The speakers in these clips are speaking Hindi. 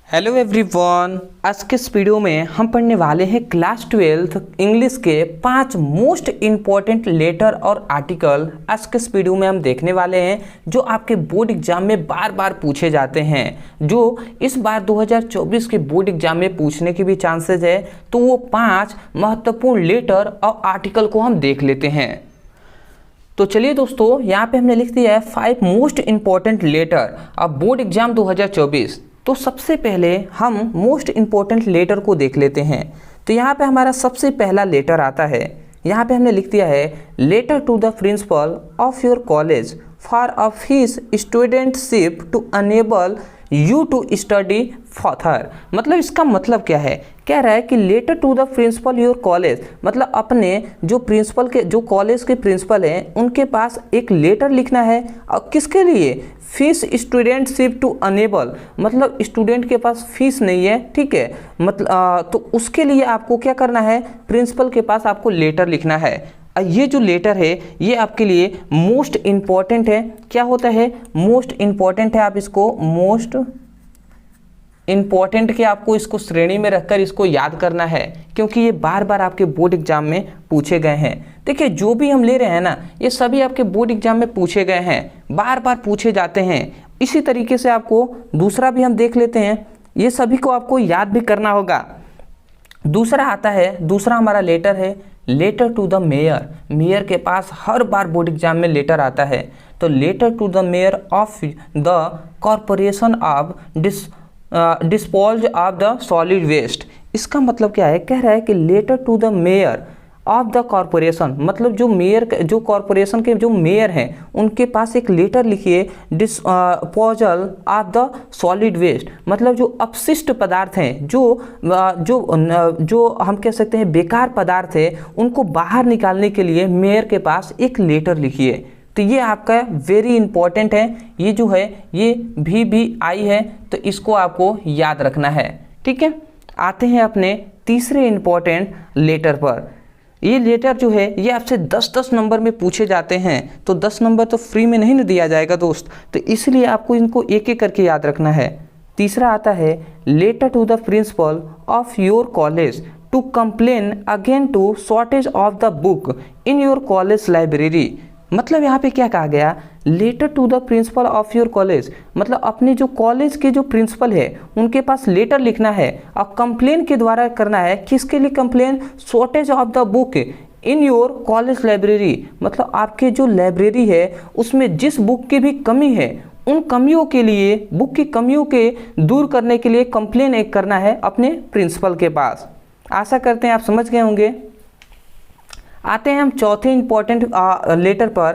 हेलो एवरीवन, आज के इस वीडियो में हम पढ़ने वाले हैं क्लास 12 इंग्लिश के 5 मोस्ट इम्पॉर्टेंट लेटर और आर्टिकल। आज के इस वीडियो में हम देखने वाले हैं जो आपके बोर्ड एग्जाम में बार बार पूछे जाते हैं, जो इस बार 2024 के बोर्ड एग्जाम में पूछने की भी चांसेस है। तो वो 5 महत्वपूर्ण लेटर और आर्टिकल को हम देख लेते हैं। तो चलिए दोस्तों, यहाँ पे हमने लिख दिया है 5 most important letter of board exam 2024। तो सबसे पहले हम मोस्ट इम्पॉर्टेंट लेटर को देख लेते हैं। तो यहाँ पे हमारा सबसे पहला लेटर आता है, यहाँ पे हमने लिख दिया है letter to the principal of your college for of his studentship to enable you to study further. मतलब इसका मतलब क्या है, कह रहा है कि letter to the principal your college, मतलब अपने जो प्रिंसिपल के जो कॉलेज के प्रिंसिपल हैं उनके पास एक लेटर लिखना है। और किसके लिए? फीस स्टूडेंटशिप टू अनेबल, मतलब स्टूडेंट के पास फीस नहीं है, ठीक है, मतलब तो उसके लिए आपको क्या करना है, प्रिंसिपल के पास आपको लेटर लिखना है। ये जो लेटर है ये आपके लिए मोस्ट इम्पॉर्टेंट है। क्या होता है? मोस्ट इम्पॉर्टेंट है। आप इसको मोस्ट इम्पॉर्टेंट के आपको इसको श्रेणी में रखकर इसको याद करना है, क्योंकि ये बार बार आपके बोर्ड एग्जाम में पूछे गए हैं। देखिए, जो भी हम ले रहे हैं ना, ये सभी आपके बोर्ड एग्जाम में पूछे गए हैं, बार बार पूछे जाते हैं। इसी तरीके से आपको दूसरा भी हम देख लेते हैं, ये सभी को आपको याद भी करना होगा। दूसरा आता है, दूसरा हमारा लेटर है letter to the mayor. Mayor के पास हर बार बोर्ड एग्जाम में लेटर आता है। तो letter to the mayor of the corporation of dispose of the solid waste. इसका मतलब क्या है? कह रहा है कि letter to the mayor of the corporation, मतलब जो मेयर जो कॉरपोरेशन के जो मेयर हैं उनके पास एक लेटर लिखिए disposal of the solid waste, मतलब जो अपशिष्ट पदार्थ हैं, जो हम कह सकते हैं बेकार पदार्थ है, उनको बाहर निकालने के लिए मेयर के पास एक लेटर लिखिए। तो ये आपका वेरी इंपॉर्टेंट है। ये जो है ये VBI है, तो इसको आपको याद रखना है, ठीक है। आते हैं अपने तीसरे इंपॉर्टेंट लेटर पर। ये लेटर जो है ये आपसे 10-10 नंबर में पूछे जाते हैं, तो 10 नंबर तो फ्री में नहीं न दिया जाएगा दोस्त, तो इसलिए आपको इनको एक एक करके याद रखना है। तीसरा आता है letter to the principal of your college to complain again to shortage of the book in your college library. मतलब यहाँ पे क्या कहा गया, letter to the principal of your college, मतलब अपने जो कॉलेज के जो प्रिंसिपल है उनके पास लेटर लिखना है और कंप्लेन के द्वारा करना है। किसके लिए complain? Shortage of the book in your college library, मतलब आपके जो लाइब्रेरी है उसमें जिस बुक की भी कमी है उन कमियों के लिए, बुक की कमियों के दूर करने के लिए कंप्लेन एक करना है अपने प्रिंसिपल के पास। आशा करते हैं आप समझ गए होंगे। आते हैं हम चौथे इंपॉर्टेंट लेटर पर।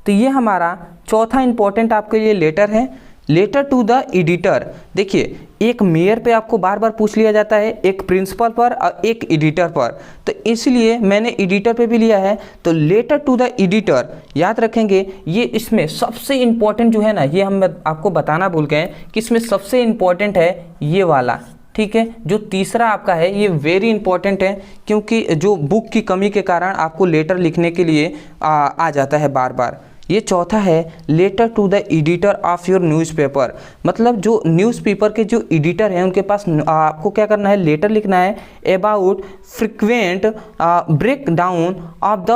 तो ये हमारा चौथा इंपॉर्टेंट आपके लिए लेटर है लेटर टू द एडिटर। देखिए, एक मेयर पे आपको बार बार पूछ लिया जाता है, एक प्रिंसिपल पर और एक एडिटर पर, तो इसलिए मैंने एडिटर पे भी लिया है। तो लेटर टू द एडिटर याद रखेंगे। ये इसमें सबसे इम्पॉर्टेंट जो है ना, ये हम आपको बताना भूल गए कि इसमें सबसे इम्पॉर्टेंट है ये वाला, ठीक है। जो तीसरा आपका है ये वेरी इंपॉर्टेंट है, क्योंकि जो बुक की कमी के कारण आपको लेटर लिखने के लिए आ जाता है बार बार। ये चौथा है letter to the editor of your newspaper, मतलब जो न्यूज़पेपर के जो एडिटर हैं उनके पास आपको क्या करना है, लेटर लिखना है about frequent break down of the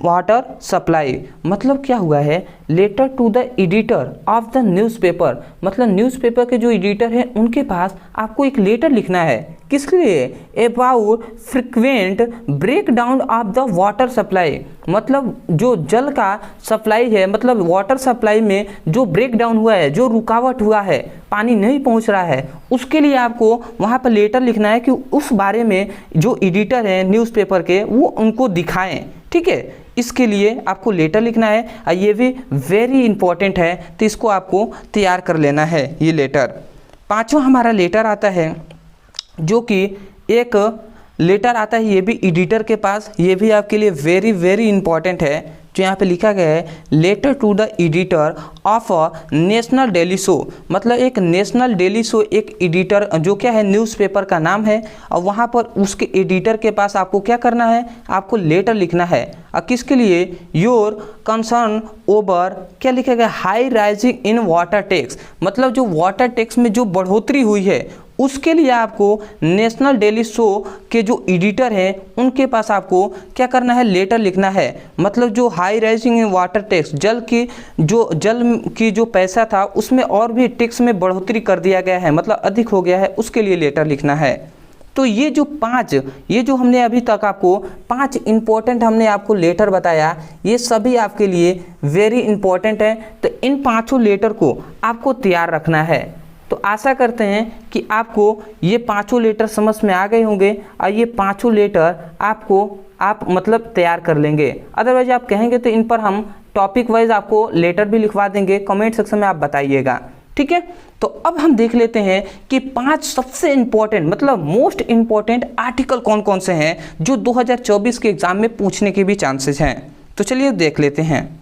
water supply. मतलब क्या हुआ है, letter to the editor of the newspaper, मतलब न्यूज़पेपर के जो एडिटर हैं उनके पास आपको एक लेटर लिखना है। किसके लिए? About frequent break down of the water supply, मतलब जो जल का सप्लाई है, मतलब वाटर सप्लाई में जो ब्रेक डाउन हुआ है, जो रुकावट हुआ है, पानी नहीं पहुंच रहा है, उसके लिए आपको वहां पर लेटर लिखना है कि उस बारे में जो एडिटर हैं न्यूज़पेपर के वो उनको दिखाएं, ठीक है। इसके लिए आपको लेटर लिखना है और ये भी वेरी इंपॉर्टेंट है, तो इसको आपको तैयार कर लेना है ये लेटर। पांचवा हमारा लेटर आता है, जो कि एक लेटर आता है ये भी एडिटर के पास, ये भी आपके लिए वेरी वेरी इंपॉर्टेंट है। जो यहाँ पे लिखा गया है letter to the editor of a national daily show, मतलब एक नेशनल डेली शो, एक एडिटर जो क्या है न्यूज़पेपर का नाम है, और वहाँ पर उसके एडिटर के पास आपको क्या करना है, आपको लेटर लिखना है। और किसके लिए? योर कंसर्न ओवर क्या लिखा गया, high rising in water tax, मतलब जो वाटर टैक्स में जो बढ़ोतरी हुई है उसके लिए आपको नेशनल डेली शो के जो एडिटर हैं उनके पास आपको क्या करना है, लेटर लिखना है। मतलब जो high rising in water tax, जल की जो पैसा था उसमें और भी टैक्स में बढ़ोतरी कर दिया गया है, मतलब अधिक हो गया है, उसके लिए लेटर लिखना है। तो ये जो हमने अभी तक आपको 5 इंपॉर्टेंट हमने आपको लेटर बताया, ये सभी आपके लिए वेरी इंपॉर्टेंट है। तो इन 5 लेटर को आपको तैयार रखना है। तो आशा करते हैं कि आपको ये 5 लेटर समझ में आ गए होंगे और ये 5 लेटर आप मतलब तैयार कर लेंगे। अदरवाइज आप कहेंगे तो इन पर हम टॉपिक वाइज आपको लेटर भी लिखवा देंगे, कमेंट सेक्शन में आप बताइएगा, ठीक है। तो अब हम देख लेते हैं कि 5 सबसे इंपॉर्टेंट मतलब मोस्ट इंपॉर्टेंट आर्टिकल कौन कौन से हैं जो 2024 के एग्जाम में पूछने के भी चांसेस हैं। तो चलिए देख लेते हैं।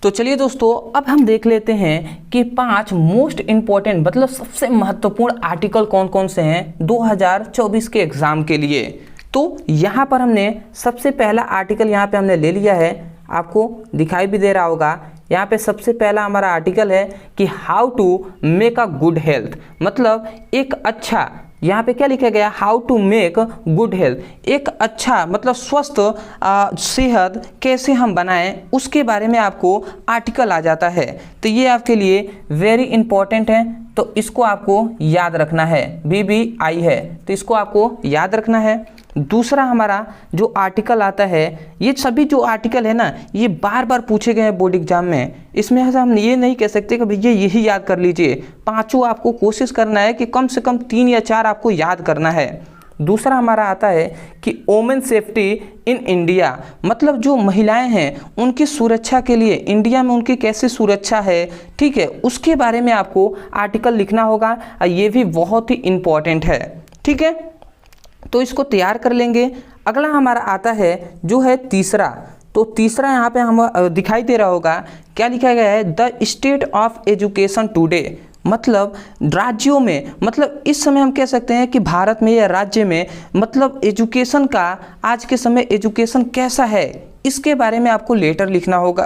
तो चलिए दोस्तों, अब हम देख लेते हैं कि 5 मोस्ट इंपॉर्टेंट मतलब सबसे महत्वपूर्ण आर्टिकल कौन कौन से हैं 2024 के एग्जाम के लिए। तो यहाँ पर हमने सबसे पहला आर्टिकल यहाँ पे हमने ले लिया है, आपको दिखाई भी दे रहा होगा। यहाँ पे सबसे पहला हमारा आर्टिकल है कि how to make a good health, मतलब एक अच्छा, यहाँ पे क्या लिखा गया, how to make good health, एक अच्छा मतलब स्वस्थ सेहत कैसे हम बनाएं उसके बारे में आपको आर्टिकल आ जाता है। तो ये आपके लिए वेरी इंपॉर्टेंट है, तो इसको आपको याद रखना है। BBI है तो इसको आपको याद रखना है। दूसरा हमारा जो आर्टिकल आता है, ये सभी जो आर्टिकल है ना ये बार बार पूछे गए हैं बोर्ड एग्जाम में, इसमें हम ये नहीं कह सकते कि भैया यही याद कर लीजिए। 5 आपको कोशिश करना है कि कम से कम 3 या 4 आपको याद करना है। दूसरा हमारा आता है कि वोमेन सेफ्टी इन इंडिया, मतलब जो महिलाएं हैं उनकी सुरक्षा के लिए इंडिया में उनकी कैसी सुरक्षा है, ठीक है, उसके बारे में आपको आर्टिकल लिखना होगा। ये भी बहुत ही इम्पोर्टेंट है, ठीक है, तो इसको तैयार कर लेंगे। अगला हमारा आता है जो है तीसरा। तो तीसरा यहाँ पे हम दिखाई दे रहा होगा, क्या लिखा गया है, the state of education today, मतलब राज्यों में, मतलब इस समय हम कह सकते हैं कि भारत में या राज्य में मतलब एजुकेशन का आज के समय एजुकेशन कैसा है इसके बारे में आपको लेटर लिखना होगा,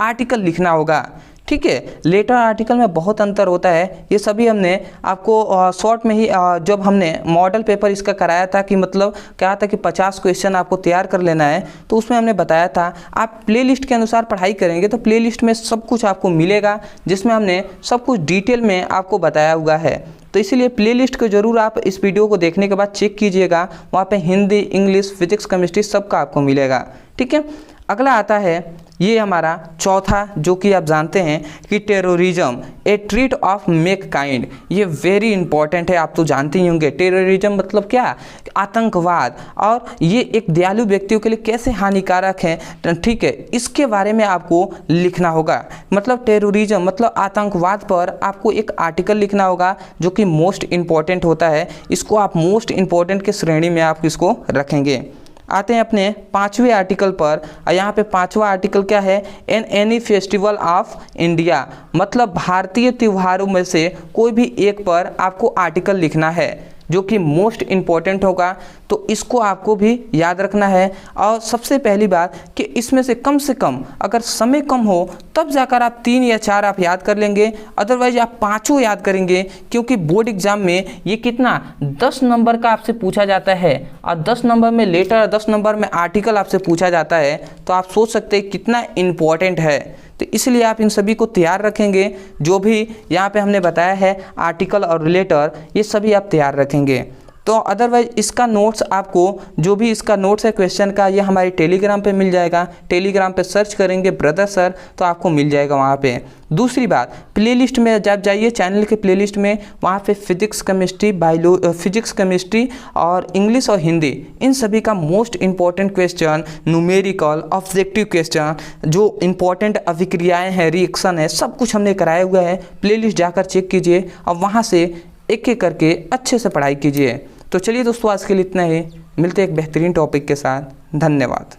आर्टिकल लिखना होगा, ठीक है। लेटर आर्टिकल में बहुत अंतर होता है, ये सभी हमने आपको शॉर्ट में ही जब हमने मॉडल पेपर इसका कराया था कि मतलब क्या था कि 50 क्वेश्चन आपको तैयार कर लेना है, तो उसमें हमने बताया था आप प्लेलिस्ट के अनुसार पढ़ाई करेंगे तो प्लेलिस्ट में सब कुछ आपको मिलेगा, जिसमें हमने सब कुछ डिटेल में आपको बताया हुआ है। तो इसीलिए प्लेलिस्ट को जरूर आप इस वीडियो को देखने के बाद चेक कीजिएगा, वहाँ पे हिंदी, इंग्लिश, फिजिक्स, केमिस्ट्री सबका आपको मिलेगा, ठीक है। अगला आता है ये हमारा चौथा, जो कि आप जानते हैं कि terrorism A treat of make kind, ये वेरी इंपॉर्टेंट है, आप तो जानते ही होंगे। टेररिज्म मतलब क्या, आतंकवाद, और ये एक दयालु व्यक्तियों के लिए कैसे हानिकारक है, ठीक है, इसके बारे में आपको लिखना होगा। मतलब टेररिज्म मतलब आतंकवाद पर आपको एक आर्टिकल लिखना होगा जो कि मोस्ट इम्पॉर्टेंट होता है, इसको आप मोस्ट इम्पॉर्टेंट के श्रेणी में आप इसको रखेंगे। आते हैं अपने 5वें आर्टिकल पर। यहाँ पे 5वां आर्टिकल क्या है, एनी फेस्टिवल ऑफ इंडिया, मतलब भारतीय त्योहारों में से कोई भी एक पर आपको आर्टिकल लिखना है जो कि मोस्ट इम्पॉर्टेंट होगा, तो इसको आपको भी याद रखना है। और सबसे पहली बात कि इसमें से कम अगर समय कम हो तब जाकर आप 3 या 4 आप याद कर लेंगे, अदरवाइज आप 5 याद करेंगे, क्योंकि बोर्ड एग्जाम में ये कितना 10 नंबर का आपसे पूछा जाता है, और 10 नंबर में लेटर, 10 नंबर में आर्टिकल आपसे पूछा जाता है, तो आप सोच सकते हैं कितना इम्पोर्टेंट है। तो इसलिए आप इन सभी को तैयार रखेंगे, जो भी यहाँ पे हमने बताया है आर्टिकल और लेटर, ये सभी आप तैयार रखेंगे। तो अदरवाइज इसका नोट्स आपको, जो भी इसका नोट्स है क्वेश्चन का, ये हमारे टेलीग्राम पे मिल जाएगा। टेलीग्राम पे सर्च करेंगे ब्रदर सर तो आपको मिल जाएगा वहाँ पे। दूसरी बात, प्लेलिस्ट में जब जाइए चैनल के प्लेलिस्ट में, वहाँ पे फिजिक्स केमिस्ट्री और इंग्लिश और हिंदी, इन सभी का most important question, numerical, objective question, जो इंपॉर्टेंट अभिक्रियाएँ हैं, रिएक्शन है, सब कुछ हमने कराया हुआ है। प्लेलिस्ट जाकर चेक कीजिए और वहाँ से एक एक करके अच्छे से पढ़ाई कीजिए। तो चलिए दोस्तों, आज के लिए इतना ही, मिलते हैं एक बेहतरीन टॉपिक के साथ। धन्यवाद।